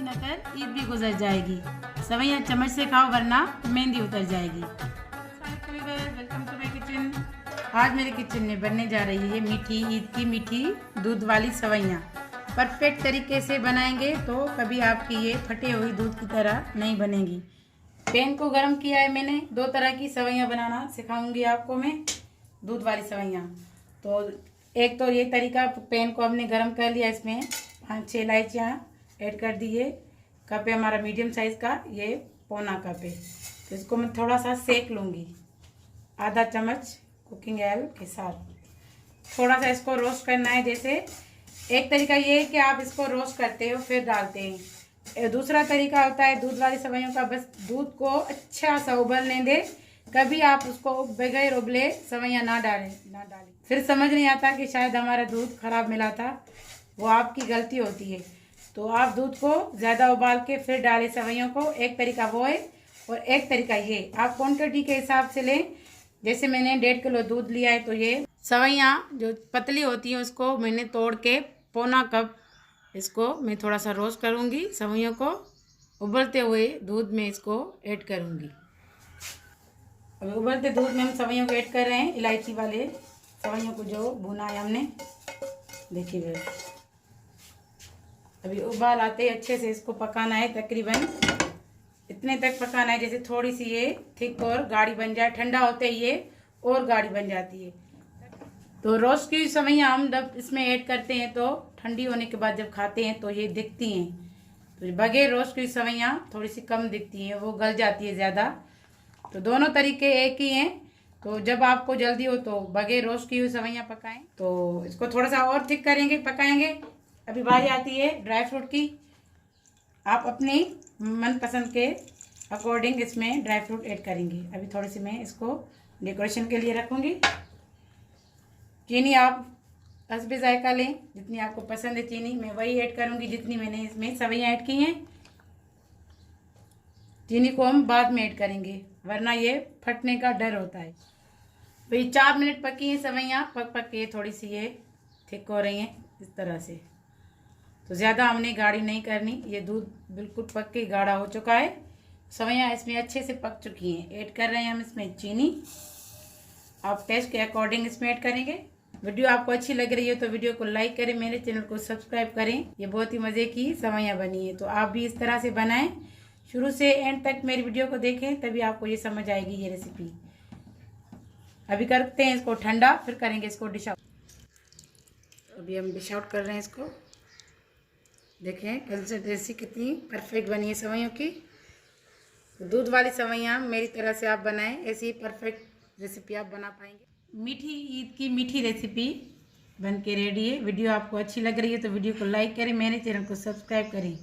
न कर ईद भी गुजर जाएगी। सवैयाँ चम्मच से खाओ वरना मेहंदी उतर जाएगी। Welcome to my kitchen. आज मेरे किचन में बनने जा रही है मीठी ईद की मीठी दूध वाली सवैयाँ। परफेक्ट तरीके से बनाएंगे तो कभी आपकी ये फटे हुई दूध की तरह नहीं बनेगी। पैन को गर्म किया है मैंने। दो तरह की सवैयाँ बनाना सिखाऊंगी आपको मैं, दूध वाली सवैयाँ। तो एक तो ये तरीका, पैन को हमने गर्म कर लिया, इसमें 5-6 इलायचियाँ ऐड कर दिए। कप है हमारा मीडियम साइज़ का, ये पौना कप है। तो इसको मैं थोड़ा सा सेक लूँगी, आधा चम्मच कुकिंग ऑयल के साथ। थोड़ा सा इसको रोस्ट करना है। जैसे एक तरीका ये है कि आप इसको रोस्ट करते हो फिर डालते हैं। दूसरा तरीका होता है दूध वाली सवैयों का, बस दूध को अच्छा सा उबलने दें। कभी आप उसको बगैर उबले सवैयाँ ना डालें। फिर समझ नहीं आता कि शायद हमारा दूध ख़राब मिला था, वो आपकी गलती होती है। तो आप दूध को ज़्यादा उबाल के फिर डालें सवैयों को। एक तरीका वो है और एक तरीका ये, आप क्वांटिटी के हिसाब से लें। जैसे मैंने 1.5 किलो दूध लिया है तो ये सवैयाँ जो पतली होती हैं उसको मैंने तोड़ के पौना कप इसको मैं थोड़ा सा रोस्ट करूँगी। सवैयों को उबलते हुए दूध में इसको ऐड करूँगी। अभी उबलते दूध में हम सवैयों को ऐड कर रहे हैं, इलायची वाले सवैयों को जो भुना है हमने। देखिए अभी उबाल आते अच्छे से इसको पकाना है, तकरीबन इतने तक पकाना है जैसे थोड़ी सी ये थिक और गाढ़ी बन जाए। ठंडा होते ही ये और गाढ़ी बन जाती है। तो रोस्ट की सवैयाँ हम जब इसमें ऐड करते हैं तो ठंडी होने के बाद जब खाते हैं तो ये दिखती हैं। तो बगैर रोस्ट की सवैयाँ थोड़ी सी कम दिखती हैं, वो गल जाती है ज़्यादा। तो दोनों तरीके एक ही हैं। तो जब आपको जल्दी हो तो बगैर रोस्ट की हुई सवैयाँ पकाएं। तो इसको थोड़ा सा और थिक करेंगे, पकाएंगे। अभी बारी आती है ड्राई फ्रूट की। आप अपनी मनपसंद के अकॉर्डिंग इसमें ड्राई फ्रूट ऐड करेंगे। अभी थोड़ी सी मैं इसको डेकोरेशन के लिए रखूँगी। चीनी आप हस्बे जायका लें, जितनी आपको पसंद है चीनी, मैं वही ऐड करूँगी जितनी मैंने इसमें सवैयाँ ऐड की हैं। चीनी को हम बाद में ऐड करेंगे वरना ये फटने का डर होता है। भाई 4 मिनट पकी हैं सवैयाँ, पक के थोड़ी सी ये थिक हो रही हैं इस तरह से। तो ज़्यादा हमने गाढ़ी नहीं करनी, ये दूध बिल्कुल पक के गाढ़ा हो चुका है। सवैयाँ इसमें अच्छे से पक चुकी हैं। ऐड कर रहे हैं हम इसमें चीनी। आप टेस्ट के अकॉर्डिंग इसमें ऐड करेंगे। वीडियो आपको अच्छी लग रही है तो वीडियो को लाइक करें, मेरे चैनल को सब्सक्राइब करें। ये बहुत ही मज़े की सवैयाँ बनी है, तो आप भी इस तरह से बनाएं। शुरू से एंड तक मेरी वीडियो को देखें तभी आपको ये समझ आएगी ये रेसिपी। अभी करते हैं इसको ठंडा, फिर करेंगे इसको डिश आउट। अभी हम डिश आउट कर रहे हैं इसको। देखें कंसिस्टेंसी कितनी परफेक्ट बनी है सवैयों की। तो दूध वाली सवैयाँ मेरी तरह से आप बनाएं, ऐसी ही परफेक्ट रेसिपी आप बना पाएंगे। मीठी ईद की मीठी रेसिपी बन के रेडी है। वीडियो आपको अच्छी लग रही है तो वीडियो को लाइक करें, मेरे चैनल को सब्सक्राइब करें।